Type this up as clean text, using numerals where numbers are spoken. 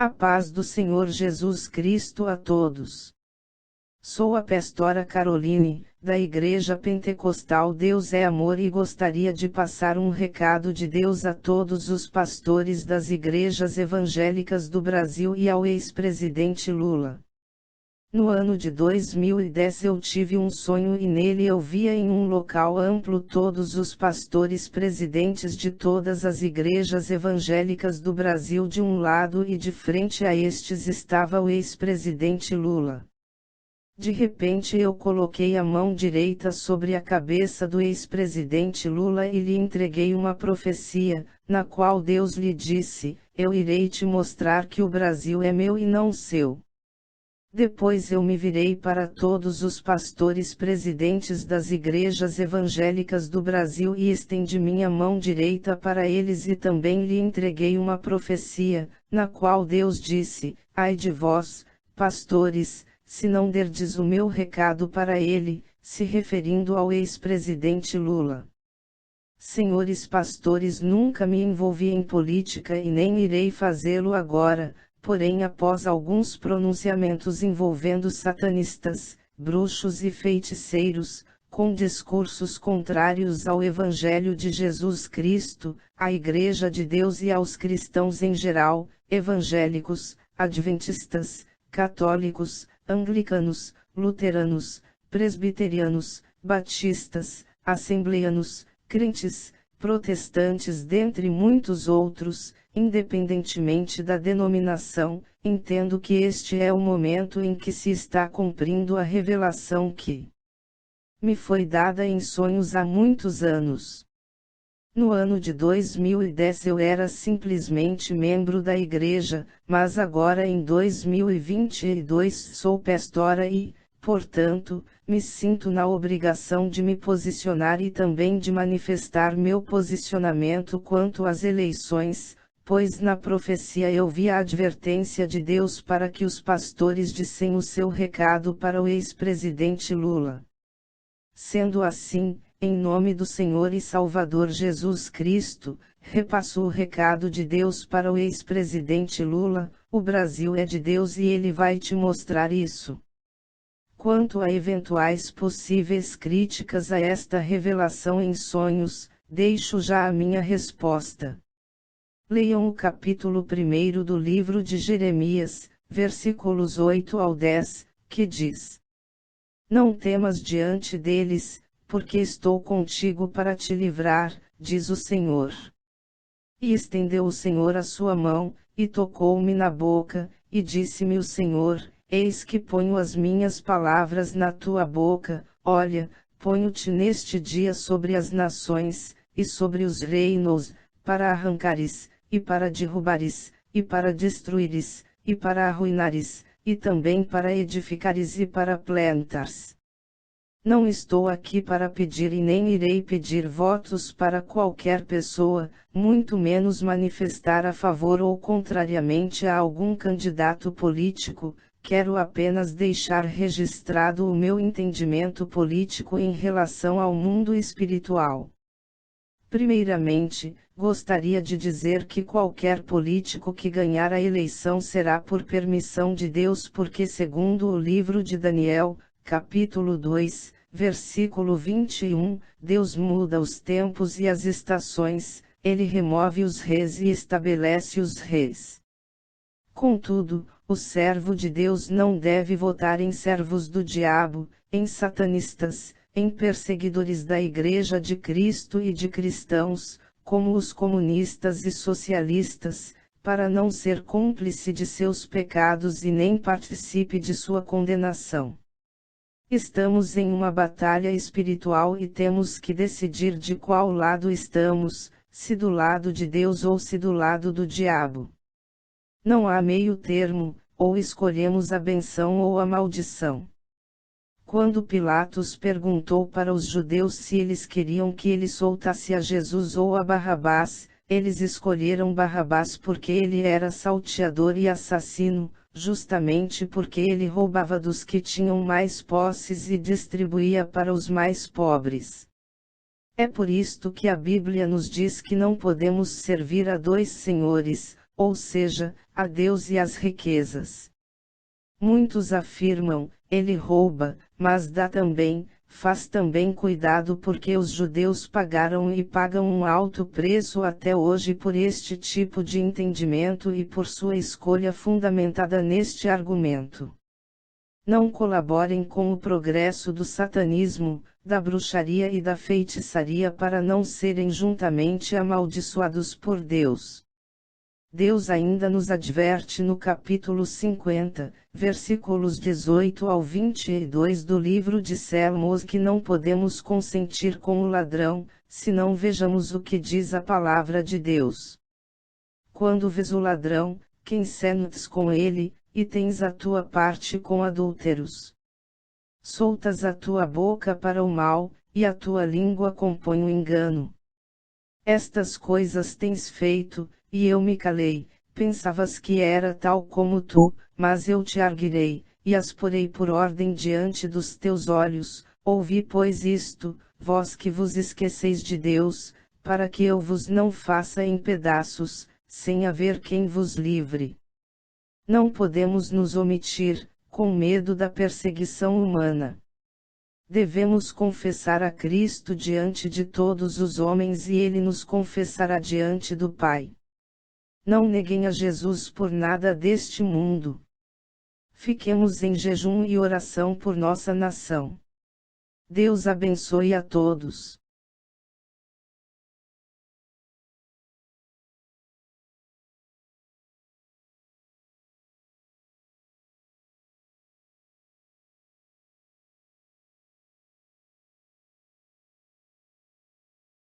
A paz do Senhor Jesus Cristo a todos. Sou a pastora Caroline, da Igreja Pentecostal Deus é Amor e gostaria de passar um recado de Deus a todos os pastores das igrejas evangélicas do Brasil e ao ex-presidente Lula. No ano de 2010 eu tive um sonho e nele eu via em um local amplo todos os pastores presidentes de todas as igrejas evangélicas do Brasil de um lado e de frente a estes estava o ex-presidente Lula. De repente eu coloquei a mão direita sobre a cabeça do ex-presidente Lula e lhe entreguei uma profecia, na qual Deus lhe disse: "Eu irei te mostrar que o Brasil é meu e não seu." Depois eu me virei para todos os pastores presidentes das igrejas evangélicas do Brasil e estendi minha mão direita para eles e também lhe entreguei uma profecia, na qual Deus disse: "Ai de vós, pastores, se não derdes o meu recado para ele", se referindo ao ex-presidente Lula. Senhores pastores, nunca me envolvi em política e nem irei fazê-lo agora. Porém, após alguns pronunciamentos envolvendo satanistas, bruxos e feiticeiros, com discursos contrários ao Evangelho de Jesus Cristo, à Igreja de Deus e aos cristãos em geral, evangélicos, adventistas, católicos, anglicanos, luteranos, presbiterianos, batistas, assembleanos, crentes, protestantes, dentre muitos outros, independentemente da denominação, entendo que este é o momento em que se está cumprindo a revelação que me foi dada em sonhos há muitos anos. No ano de 2010 eu era simplesmente membro da igreja, mas agora em 2022 sou pastora e, portanto, me sinto na obrigação de me posicionar e também de manifestar meu posicionamento quanto às eleições, pois na profecia eu vi a advertência de Deus para que os pastores dissem o seu recado para o ex-presidente Lula. Sendo assim, em nome do Senhor e Salvador Jesus Cristo, repasso o recado de Deus para o ex-presidente Lula: o Brasil é de Deus e ele vai te mostrar isso. Quanto a eventuais possíveis críticas a esta revelação em sonhos, deixo já a minha resposta. Leiam o capítulo 1 do livro de Jeremias, versículos 8 ao 10, que diz: "Não temas diante deles, porque estou contigo para te livrar, diz o Senhor." E estendeu o Senhor a sua mão, e tocou-me na boca, e disse-me o Senhor: "Eis que ponho as minhas palavras na tua boca, olha, ponho-te neste dia sobre as nações, e sobre os reinos, para arrancares, e para derrubares, e para destruires, e para arruinares, e também para edificares e para plantares." Não estou aqui para pedir e nem irei pedir votos para qualquer pessoa, muito menos manifestar a favor ou contrariamente a algum candidato político. Quero apenas deixar registrado o meu entendimento político em relação ao mundo espiritual. Primeiramente, gostaria de dizer que qualquer político que ganhar a eleição será por permissão de Deus, porque segundo o livro de Daniel, capítulo 2, versículo 21, Deus muda os tempos e as estações, ele remove os reis e estabelece os reis. Contudo, o servo de Deus não deve votar em servos do diabo, em satanistas, em perseguidores da Igreja de Cristo e de cristãos, como os comunistas e socialistas, para não ser cúmplice de seus pecados e nem participe de sua condenação. Estamos em uma batalha espiritual e temos que decidir de qual lado estamos, se do lado de Deus ou se do lado do diabo. Não há meio termo, ou escolhemos a bênção ou a maldição. Quando Pilatos perguntou para os judeus se eles queriam que ele soltasse a Jesus ou a Barrabás, eles escolheram Barrabás porque ele era salteador e assassino, justamente porque ele roubava dos que tinham mais posses e distribuía para os mais pobres. É por isto que a Bíblia nos diz que não podemos servir a dois senhores, ou seja, a Deus e às riquezas. Muitos afirmam, ele rouba, mas dá também, faz também. Cuidado, porque os judeus pagaram e pagam um alto preço até hoje por este tipo de entendimento e por sua escolha fundamentada neste argumento. Não colaborem com o progresso do satanismo, da bruxaria e da feitiçaria para não serem juntamente amaldiçoados por Deus. Deus ainda nos adverte no capítulo 50, versículos 18 ao 22 do livro de Salmos que não podemos consentir com o ladrão, se não vejamos o que diz a palavra de Deus. Quando vês o ladrão, quem sentes com ele, e tens a tua parte com adúlteros. Soltas a tua boca para o mal, e a tua língua compõe o engano. Estas coisas tens feito, e eu me calei. Pensavas que era tal como tu, mas eu te arguirei, e as porei por ordem diante dos teus olhos. Ouvi, pois, isto, vós que vos esqueceis de Deus, para que eu vos não faça em pedaços, sem haver quem vos livre. Não podemos nos omitir, com medo da perseguição humana. Devemos confessar a Cristo diante de todos os homens e Ele nos confessará diante do Pai. Não neguem a Jesus por nada deste mundo. Fiquemos em jejum e oração por nossa nação. Deus abençoe a todos.